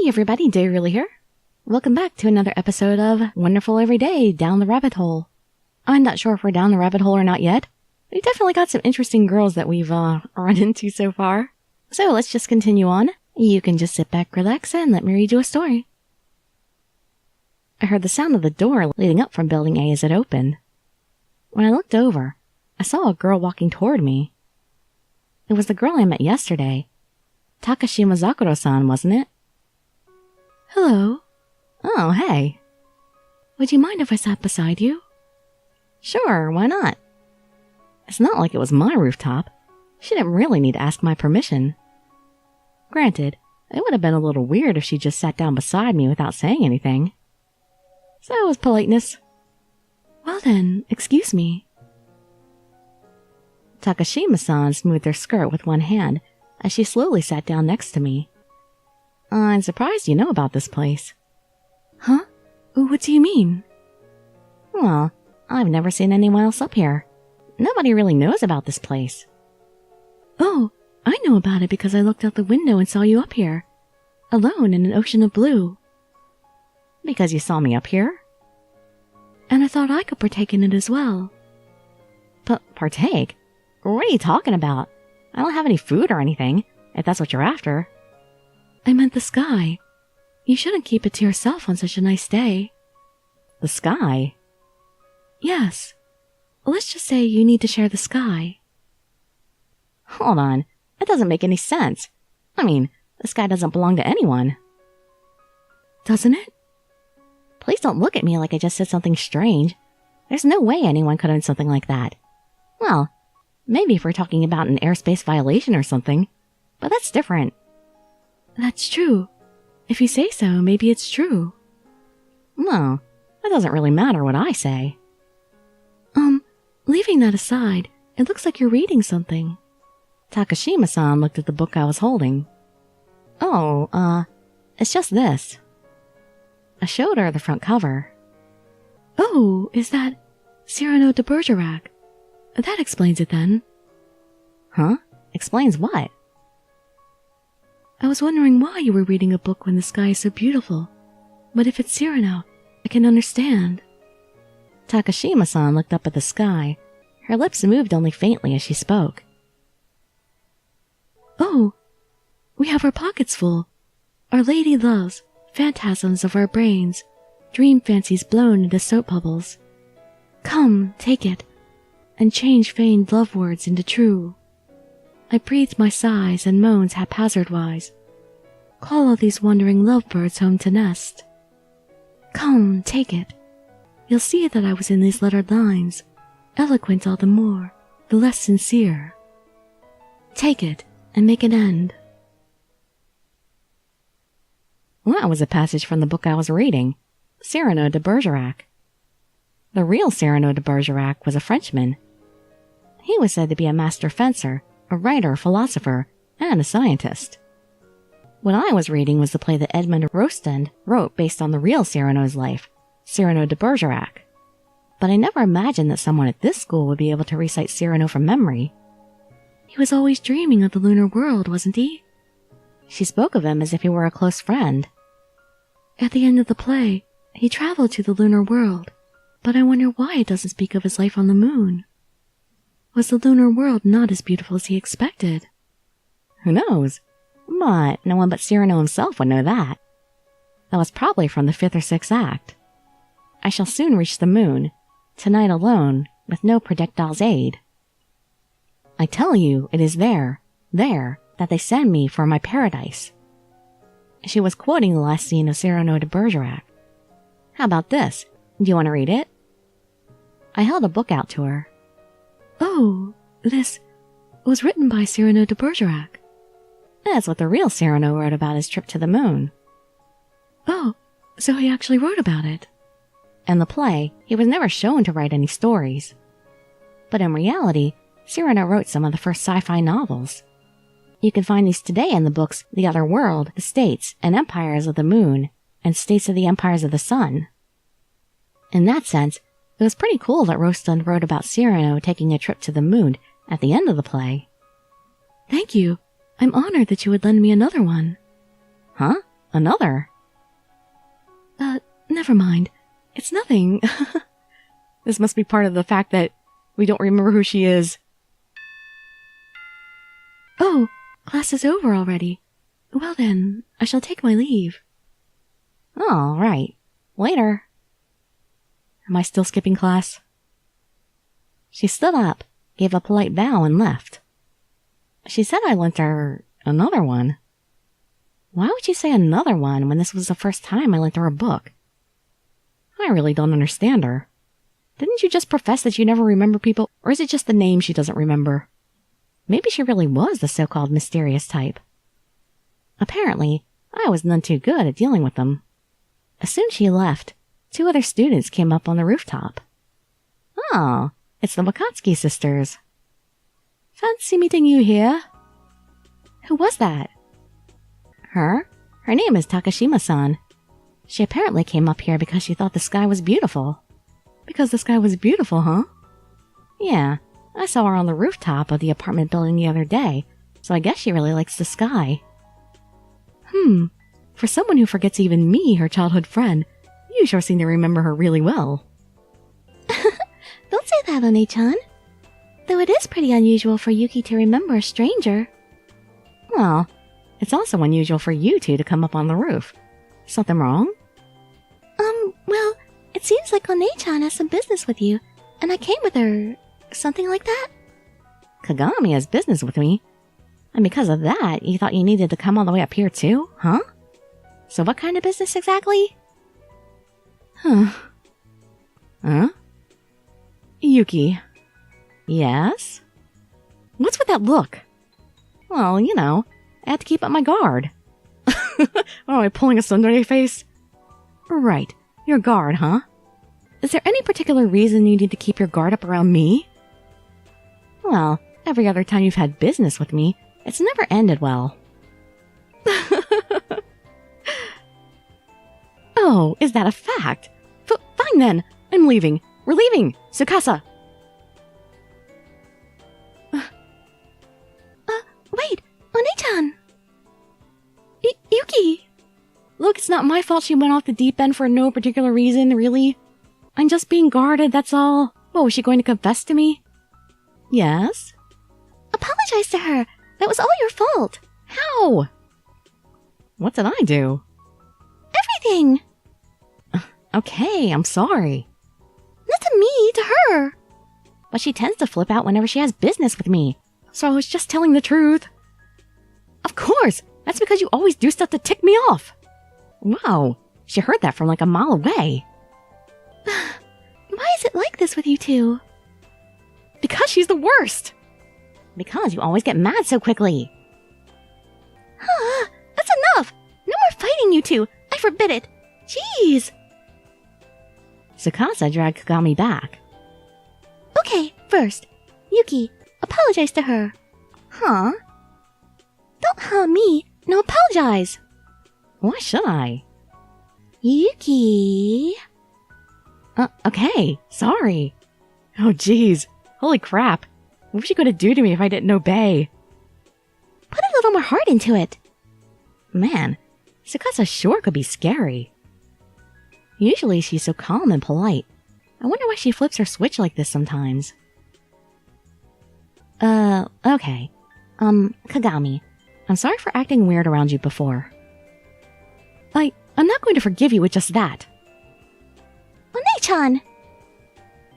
everybody, Dayrily here. Welcome back to another episode of Wonderful Everyday Down the Rabbit Hole. I'm not sure if we're down the rabbit hole or not yet. We've definitely got some interesting girls that we've run into so far. So let's just continue on. You can just sit back, relax, and let me read you a story. I heard the sound of the door leading up from Building A as it opened. When I looked over, I saw a girl walking toward me. It was the girl I met yesterday. Takashima Zakuro-san, wasn't it? Hello. Oh, hey. Would you mind if I sat beside you? Sure, why not? It's not like it was my rooftop. She didn't really need to ask my permission. Granted, it would have been a little weird if she just sat down beside me without saying anything. So it was politeness. Well then, excuse me. Takashima-san smoothed her skirt with one hand as she slowly sat down next to me. I'm surprised you know about this place. Huh? What do you mean? Well, I've never seen anyone else up here. Nobody really knows about this place. Oh, I know about it because I looked out the window and saw you up here, alone in an ocean of blue. Because you saw me up here? And I thought I could partake in it as well. But partake? What are you talking about? I don't have any food or anything, if that's what you're after. I meant the sky. You shouldn't keep it to yourself on such a nice day. The sky? Yes. Let's just say you need to share the sky. Hold on. That doesn't make any sense. I mean, the sky doesn't belong to anyone. Doesn't it? Please don't look at me like I just said something strange. There's no way anyone could own something like that. Well, maybe if we're talking about an airspace violation or something, but that's different. That's true. If you say so, maybe it's true. No, that doesn't really matter what I say. Leaving that aside, it looks like you're reading something. Takashima-san looked at the book I was holding. Oh, it's just this. I showed her the front cover. Oh, is that Cyrano de Bergerac? That explains it then. Huh? Explains what? I was wondering why you were reading a book when the sky is so beautiful. But if it's Cyrano, I can understand. Takashima-san looked up at the sky. Her lips moved only faintly as she spoke. Oh, we have our pockets full. Our lady loves, phantasms of our brains, dream fancies blown into soap bubbles. Come, take it, and change feigned love words into true. I breathe my sighs and moans haphazard-wise. Call all these wandering lovebirds home to nest. Come, take it. You'll see that I was in these lettered lines, eloquent all the more, the less sincere. Take it, and make an end. That was a passage from the book I was reading, Cyrano de Bergerac. The real Cyrano de Bergerac was a Frenchman. He was said to be a master fencer, a writer, philosopher, and a scientist. What I was reading was the play that Edmond Rostand wrote based on the real Cyrano's life, Cyrano de Bergerac. But I never imagined that someone at this school would be able to recite Cyrano from memory. He was always dreaming of the lunar world, wasn't he? She spoke of him as if he were a close friend. At the end of the play, he traveled to the lunar world, but I wonder why it doesn't speak of his life on the moon. Was the lunar world not as beautiful as he expected? Who knows? But no one but Cyrano himself would know that. That was probably from the 5th or 6th act. I shall soon reach the moon, tonight alone, with no projectile's aid. I tell you, it is there, that they send me for my paradise. She was quoting the last scene of Cyrano de Bergerac. How about this? Do you want to read it? I held a book out to her. Oh, this was written by Cyrano de Bergerac. That's what the real Cyrano wrote about his trip to the moon. Oh, so he actually wrote about it. In the play, he was never shown to write any stories. But in reality, Cyrano wrote some of the first sci-fi novels. You can find these today in the books The Other World, The States and Empires of the Moon, and States of the Empires of the Sun. In that sense, it was pretty cool that Rostand wrote about Cyrano taking a trip to the moon at the end of the play. Thank you. I'm honored that you would lend me another one. Huh? Another? Never mind. It's nothing. This must be part of the fact that we don't remember who she is. Oh, class is over already. Well then, I shall take my leave. Oh, right. Later. Am I still skipping class? She stood up, gave a polite bow, and left. She said I lent her another one. Why would you say another one when this was the first time I lent her a book? I really don't understand her. Didn't you just profess that you never remember people, or is it just the name she doesn't remember? Maybe she really was the so-called mysterious type. Apparently, I was none too good at dealing with them. As soon as she left, 2 other students came up on the rooftop. Oh, it's the Wakatsky sisters. Fancy meeting you here. Who was that? Her? Her name is Takashima-san. She apparently came up here because she thought the sky was beautiful. Because the sky was beautiful, huh? Yeah, I saw her on the rooftop of the apartment building the other day, so I guess she really likes the sky. For someone who forgets even me, her childhood friend, you sure seem to remember her really well. Don't say that, One-chan. Though it is pretty unusual for Yuki to remember a stranger. Well, it's also unusual for you two to come up on the roof. Something wrong? Well, it seems like One-chan has some business with you, and I came with her. Something like that? Kagame has business with me. And because of that, you thought you needed to come all the way up here too, huh? So what kind of business exactly? Huh? Yuki. Yes? What's with that look? Well, you know, I had to keep up my guard. Oh, am I pulling a tsundere face? Right, your guard, huh? Is there any particular reason you need to keep your guard up around me? Well, every other time you've had business with me, it's never ended well. Oh, is that a fact? Fine then, I'm leaving. We're leaving! Tsukasa! Wait! One-chan! Yuki! Look, it's not my fault she went off the deep end for no particular reason, really. I'm just being guarded, that's all. What, was she going to confess to me? Yes? Apologize to her! That was all your fault! How? What did I do? Everything! Okay, I'm sorry. Not to me, to her! But she tends to flip out whenever she has business with me. So I was just telling the truth. Of course! That's because you always do stuff to tick me off! Wow, she heard that from like a mile away. Why is it like this with you two? Because she's the worst! Because you always get mad so quickly. That's enough! No more fighting, you two! I forbid it! Jeez! Tsukasa dragged Kagami back. Okay, first, Yuki, apologize to her. Huh? Don't me, no apologize! Why should I? Yuki... Okay, sorry. Oh jeez, holy crap. What was she going to do to me if I didn't obey? Put a little more heart into it. Man, Tsukasa sure could be scary. Usually she's so calm and polite. I wonder why she flips her switch like this sometimes. Okay. Kagami, I'm sorry for acting weird around you before. I'm not going to forgive you with just that. One-chan!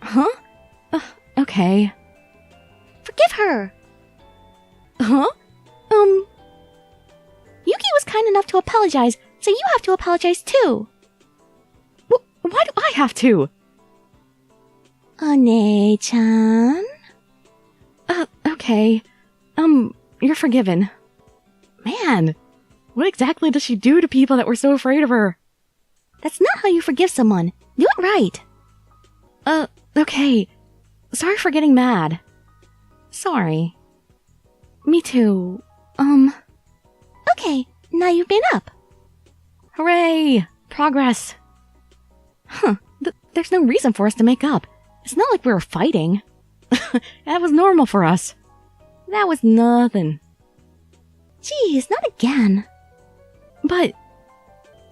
Huh? Okay. Forgive her! Huh? Yuki was kind enough to apologize, so you have to apologize too. Why do I have to? One-chan? Okay. You're forgiven. Man, what exactly does she do to people that were so afraid of her? That's not how you forgive someone. Do it right. Okay. Sorry for getting mad. Sorry. Me too. Okay, now you've made up. Hooray! Progress. Huh. There's no reason for us to make up. It's not like we were fighting. That was normal for us. That was nothing. Jeez, not again. But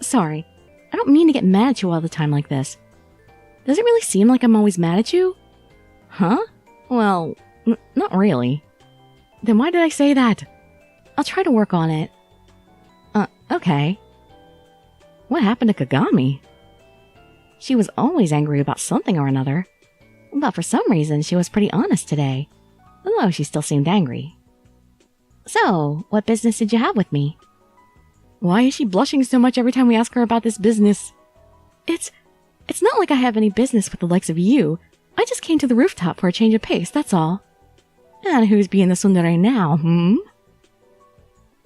Sorry. I don't mean to get mad at you all the time like this. Does it really seem like I'm always mad at you? Huh? Well, not really. Then why did I say that? I'll try to work on it. Okay. What happened to Kagame? She was always angry about something or another. But for some reason, she was pretty honest today. Although she still seemed angry. So, what business did you have with me? Why is she blushing so much every time we ask her about this business? It's not like I have any business with the likes of you. I just came to the rooftop for a change of pace, that's all. And who's being the tsundere now,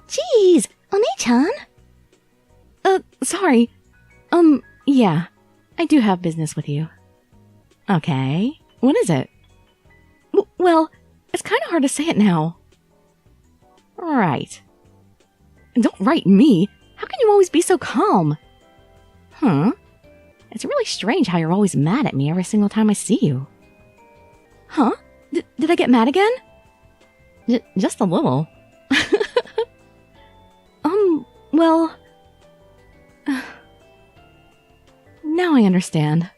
Jeez, One-chan? Sorry. Yeah. I do have business with you. Okay. What is it? Well, it's kind of hard to say it now. Right. Don't write me. How can you always be so calm? It's really strange how you're always mad at me every single time I see you. Huh? Did I get mad again? Just a little. Well... Now I understand.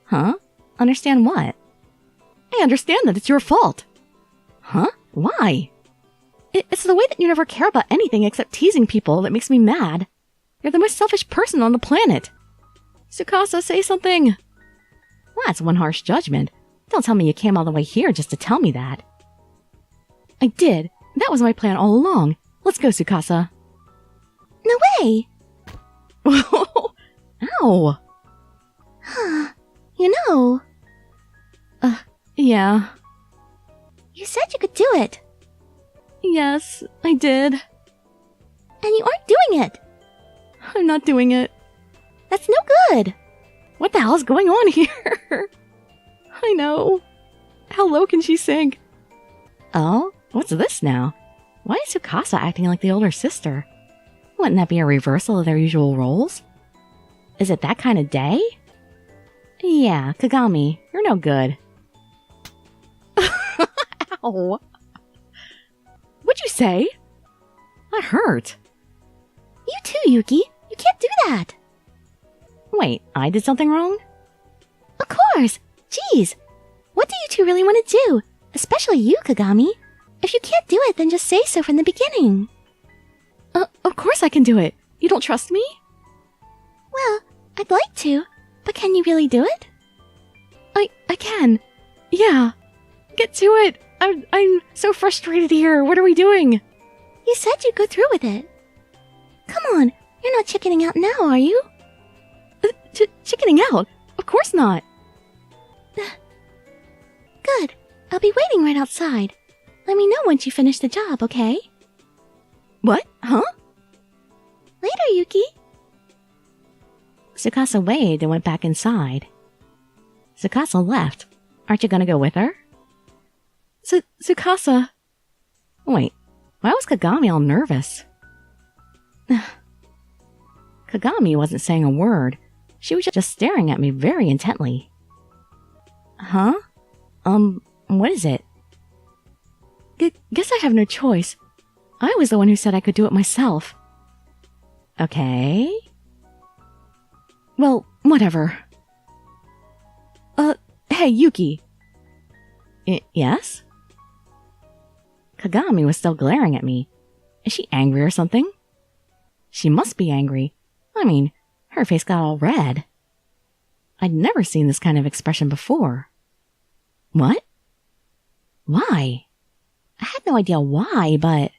Huh? Understand what? I understand that it's your fault. Huh? Why? It's the way that you never care about anything except teasing people that makes me mad. You're the most selfish person on the planet. Tsukasa, say something. Well, that's one harsh judgment. Don't tell me you came all the way here just to tell me that. I did. That was my plan all along. Let's go, Tsukasa. No way! Ow! You know... Yeah. You said you could do it. Yes, I did. And you aren't doing it. I'm not doing it. That's no good. What the hell is going on here? I know. How low can she sink? Oh, what's this now? Why is Tsukasa acting like the older sister? Wouldn't that be a reversal of their usual roles? Is it that kind of day? Yeah, Kagame, you're no good. Ow. What'd you say? That hurt. You too, Yuki. You can't do that. Wait, I did something wrong? Of course. Jeez. What do you two really want to do? Especially you, Kagami. If you can't do it, then just say so from the beginning. Of course I can do it. You don't trust me? Well, I'd like to, but can you really do it? I can. Yeah. Get to it. I'm so frustrated here. What are we doing? You said you'd go through with it. Come on, you're not chickening out now, are you? Chickening out? Of course not. Good. I'll be waiting right outside. Let me know once you finish the job, okay? What? Huh? Later, Yuki. Tsukasa waved and went back inside. Tsukasa left. Aren't you gonna go with her? Tsukasa... Wait, why was Kagame all nervous? Kagame wasn't saying a word. She was just staring at me very intently. Huh? What is it? Guess I have no choice. I was the one who said I could do it myself. Okay. Well, whatever. Hey, Yuki. Yes? Kagame was still glaring at me. Is she angry or something? She must be angry. I mean, her face got all red. I'd never seen this kind of expression before. What? Why? I had no idea why, but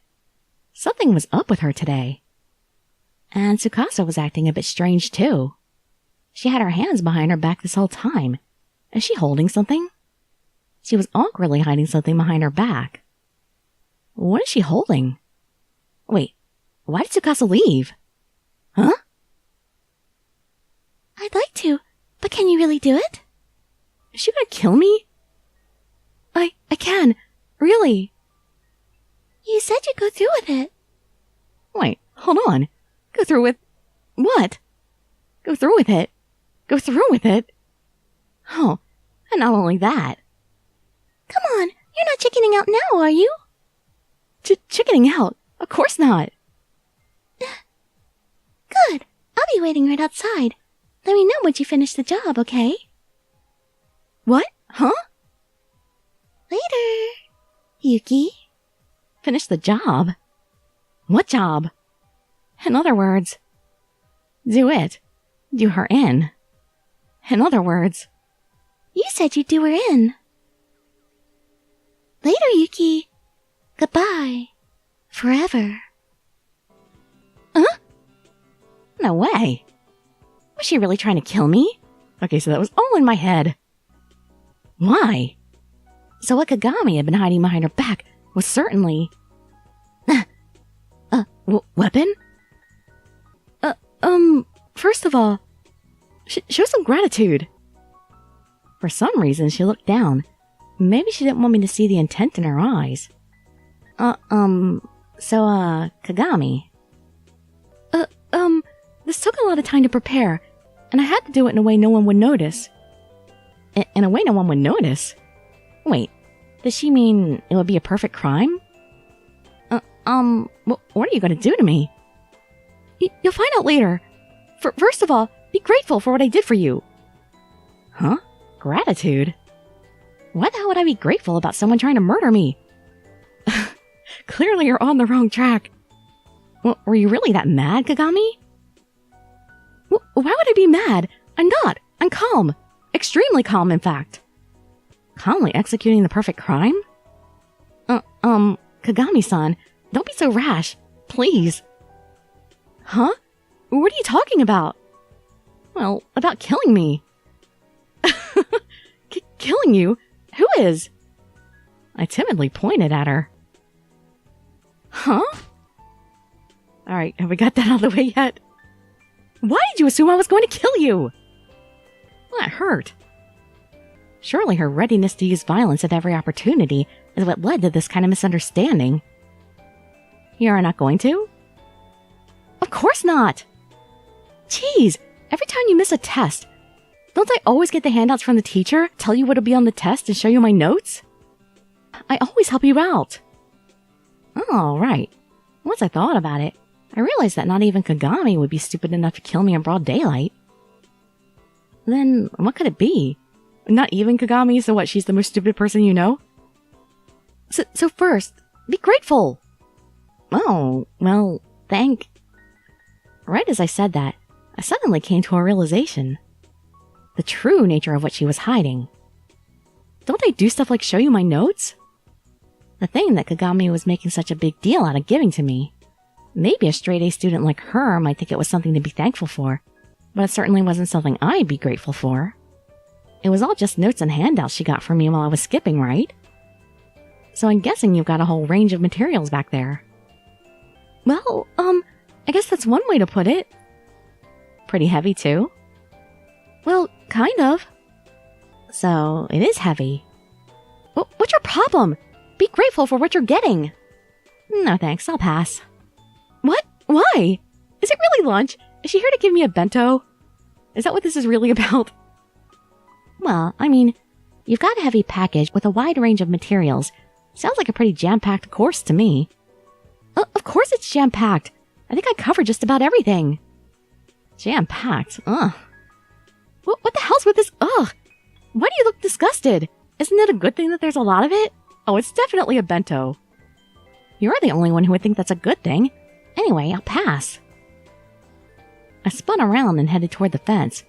something was up with her today. And Tsukasa was acting a bit strange too. She had her hands behind her back this whole time. Is she holding something? She was awkwardly hiding something behind her back. What is she holding? Wait, why did Tsukasa leave? Huh? I'd like to, but can you really do it? Is she gonna kill me? I can. Really. You said you'd go through with it. Wait, hold on. Go through with... what? Go through with it? Go through with it? Oh, and not only that. Come on, you're not chickening out now, are you? Chickening out? Of course not. Good. be waiting right outside. Let me know once you finish the job, okay? What? Huh? Later, Yuki. Finish the job? What job? In other words, do it. Do her in. In other words, You said you'd do her in. Later, Yuki. Goodbye. Forever. Huh? No way. Was she really trying to kill me? Okay, so that was all in my head. Why? So what Kagame had been hiding behind her back was certainly... weapon? First of all, show some gratitude. For some reason, she looked down. Maybe she didn't want me to see the intent in her eyes. Kagame. This took a lot of time to prepare, and I had to do it in a way no one would notice. In a way no one would notice? Wait, does she mean it would be a perfect crime? What are you gonna do to me? You'll find out later. First of all, be grateful for what I did for you. Huh? Gratitude? Why the hell would I be grateful about someone trying to murder me? Clearly you're on the wrong track. Were you really that mad, Kagame? Why would I be mad? I'm not. I'm calm. Extremely calm, in fact. Calmly executing the perfect crime? Kagami-san, don't be so rash. Please. Huh? What are you talking about? Well, about killing me. Killing you? Who is? I timidly pointed at her. Huh? Alright, have we got that out of the way yet? Why did you assume I was going to kill you? That hurt. Surely her readiness to use violence at every opportunity is what led to this kind of misunderstanding. You're not going to? Of course not! Jeez, every time you miss a test, don't I always get the handouts from the teacher, tell you what'll be on the test, and show you my notes? I always help you out. Oh, right. Once I thought about it, I realized that not even Kagame would be stupid enough to kill me in broad daylight. Then, what could it be? Not even Kagame, so what, she's the most stupid person you know? So first, be grateful! Oh, well, Right as I said that, I suddenly came to a realization. The true nature of what she was hiding. Don't I do stuff like show you my notes? The thing that Kagame was making such a big deal out of giving to me. Maybe a straight-A student like her might think it was something to be thankful for, but it certainly wasn't something I'd be grateful for. It was all just notes and handouts she got from me while I was skipping, right? So I'm guessing you've got a whole range of materials back there. Well, I guess that's one way to put it. Pretty heavy, too? Well, kind of. So, it is heavy. What's your problem? Be grateful for what you're getting. No thanks, I'll pass. What? Why? Is it really lunch? Is she here to give me a bento? Is that what this is really about? Well, I mean, you've got a heavy package with a wide range of materials. Sounds like a pretty jam-packed course to me. Of course it's jam-packed. I think I covered just about everything. Jam-packed? Ugh. What the hell's with this ugh? Why do you look disgusted? Isn't it a good thing that there's a lot of it? Oh, it's definitely a bento. You're the only one who would think that's a good thing. Anyway, I'll pass. I spun around and headed toward the fence.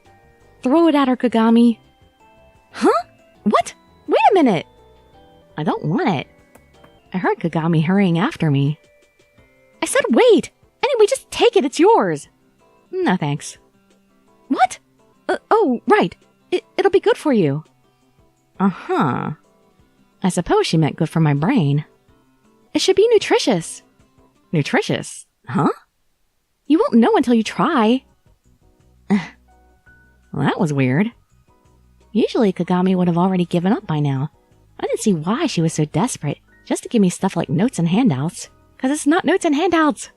Throw it at her, Kagame. Huh? What? Wait a minute! I don't want it. I heard Kagame hurrying after me. I said wait! Anyway, just take it, it's yours! No thanks. What? Oh, right. It'll be good for you. Uh-huh. I suppose she meant good for my brain. It should be nutritious. Nutritious? Huh? You won't know until you try. Well, that was weird. Usually Kagame would have already given up by now. I didn't see why she was so desperate just to give me stuff like notes and handouts. 'Cause it's not notes and handouts.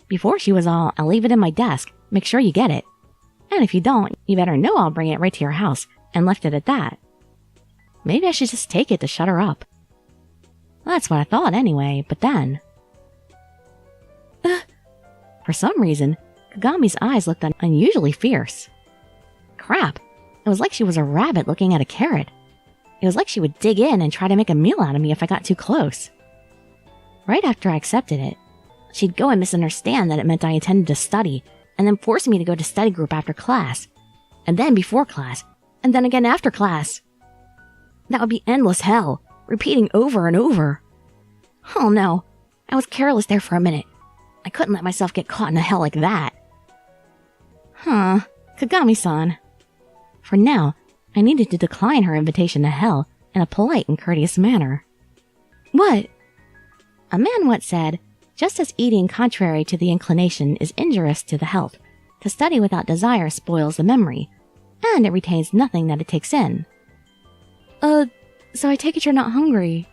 Before she was all, I'll leave it in my desk, make sure you get it. And if you don't, you better know I'll bring it right to your house, and left it at that. Maybe I should just take it to shut her up. That's what I thought anyway, but then... For some reason, Kagami's eyes looked unusually fierce. Crap, it was like she was a rabbit looking at a carrot. It was like she would dig in and try to make a meal out of me if I got too close. Right after I accepted it, she'd go and misunderstand that it meant I intended to study, and then force me to go to study group after class, and then before class, and then again after class. That would be endless hell, repeating over and over. Oh no, I was careless there for a minute. I couldn't let myself get caught in a hell like that. Kagami-san. For now, I needed to decline her invitation to hell in a polite and courteous manner. What? A man once said, just as eating contrary to the inclination is injurious to the health, to study without desire spoils the memory, and it retains nothing that it takes in. So I take it you're not hungry.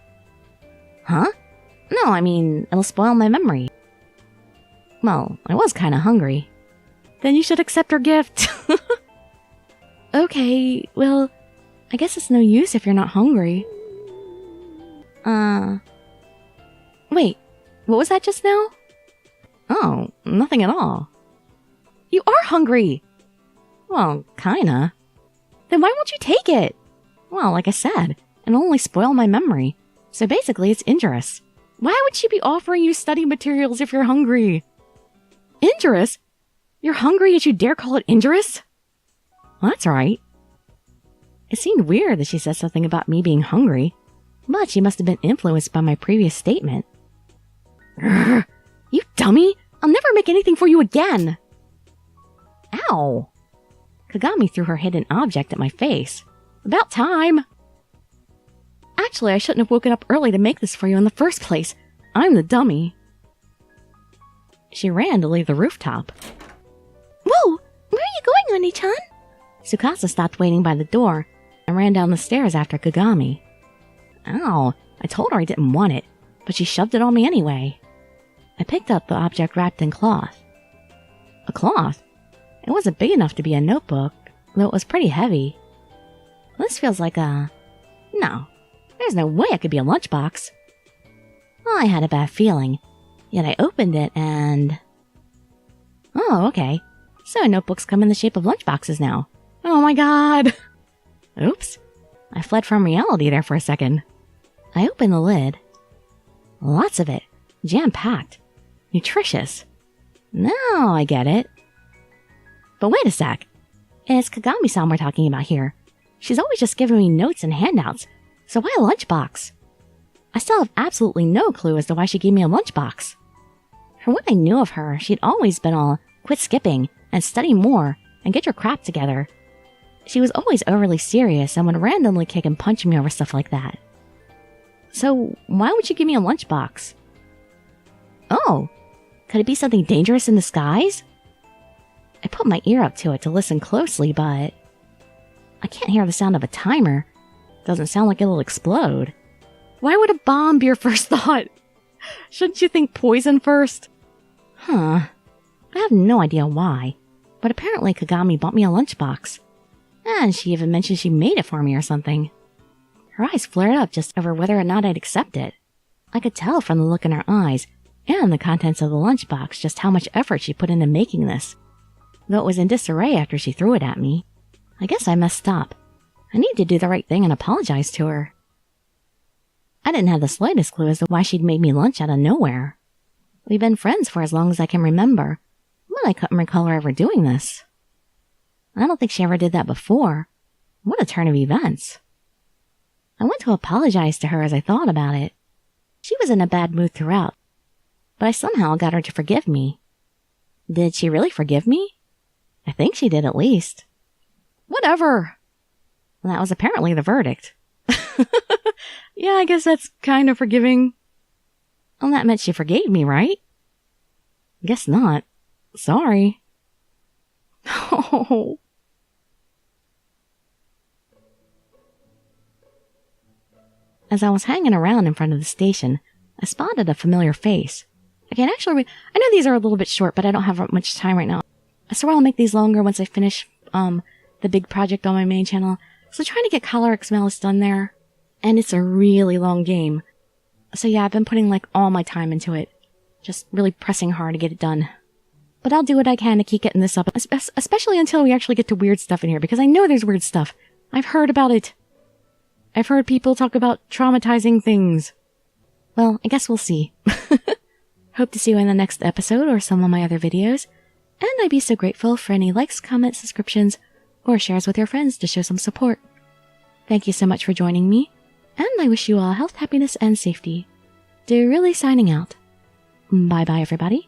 Huh? No, I mean, it'll spoil my memory. Well, I was kinda hungry. Then you should accept her gift. Okay, well, I guess it's no use if you're not hungry. Wait, what was that just now? Oh, nothing at all. You are hungry! Well, kinda. Then why won't you take it? Well, like I said, it'll only spoil my memory. So basically, it's injurious. Why would she be offering you study materials if you're hungry? Injurious? You're hungry yet you dare call it injurious? Well, that's right. It seemed weird that she said something about me being hungry, but she must have been influenced by my previous statement. Grr, you dummy! I'll never make anything for you again! Ow! Kagami threw her hidden object at my face. About time! Actually, I shouldn't have woken up early to make this for you in the first place. I'm the dummy. She ran to leave the rooftop. Whoa! Where are you going, Oni-chan? Tsukasa stopped waiting by the door and ran down the stairs after Kagami. Ow, I told her I didn't want it, but she shoved it on me anyway. I picked up the object wrapped in cloth. A cloth? It wasn't big enough to be a notebook, though it was pretty heavy. This feels like a... No, there's no way it could be a lunchbox. I had a bad feeling, yet I opened it and... Oh, okay. So notebooks come in the shape of lunchboxes now. Oh my god! Oops. I fled from reality there for a second. I opened the lid. Lots of it. Jam-packed. Nutritious. Now I get it. But wait a sec. It's Kagami-san we're talking about here. She's always just giving me notes and handouts, so why a lunchbox? I still have absolutely no clue as to why she gave me a lunchbox. From what I knew of her, she'd always been all, quit skipping, and study more, and get your crap together. She was always overly serious and would randomly kick and punch me over stuff like that. So, why would you give me a lunchbox? Oh, could it be something dangerous in disguise? I put my ear up to it to listen closely, but... I can't hear the sound of a timer. Doesn't sound like it'll explode. Why would a bomb be your first thought? Shouldn't you think poison first? Huh. I have no idea why, but apparently Kagami bought me a lunchbox. And she even mentioned she made it for me or something. Her eyes flared up just over whether or not I'd accept it. I could tell from the look in her eyes and the contents of the lunchbox just how much effort she put into making this, though it was in disarray after she threw it at me. I guess I messed up. I need to do the right thing and apologize to her. I didn't have the slightest clue as to why she'd made me lunch out of nowhere. We've been friends for as long as I can remember, but I couldn't recall her ever doing this. I don't think she ever did that before. What a turn of events. I went to apologize to her as I thought about it. She was in a bad mood throughout, but I somehow got her to forgive me. Did she really forgive me? I think she did at least. Whatever. That was apparently the verdict. Yeah, I guess that's kind of forgiving. Well, that meant she forgave me, right? Guess not. Sorry. Oh. As I was hanging around in front of the station, I spotted a familiar face. I can actually I know these are a little bit short, but I don't have much time right now. I swear I'll make these longer once I finish, the big project on my main channel. So trying to get Color XML done there. And it's a really long game. So yeah, I've been putting like all my time into it. Just really pressing hard to get it done. But I'll do what I can to keep getting this up, especially until we actually get to weird stuff in here, because I know there's weird stuff. I've heard about it. I've heard people talk about traumatizing things. Well, I guess we'll see. Hope to see you in the next episode or some of my other videos. And I'd be so grateful for any likes, comments, subscriptions, or shares with your friends to show some support. Thank you so much for joining me, and I wish you all health, happiness, and safety. Really signing out. Bye-bye, everybody.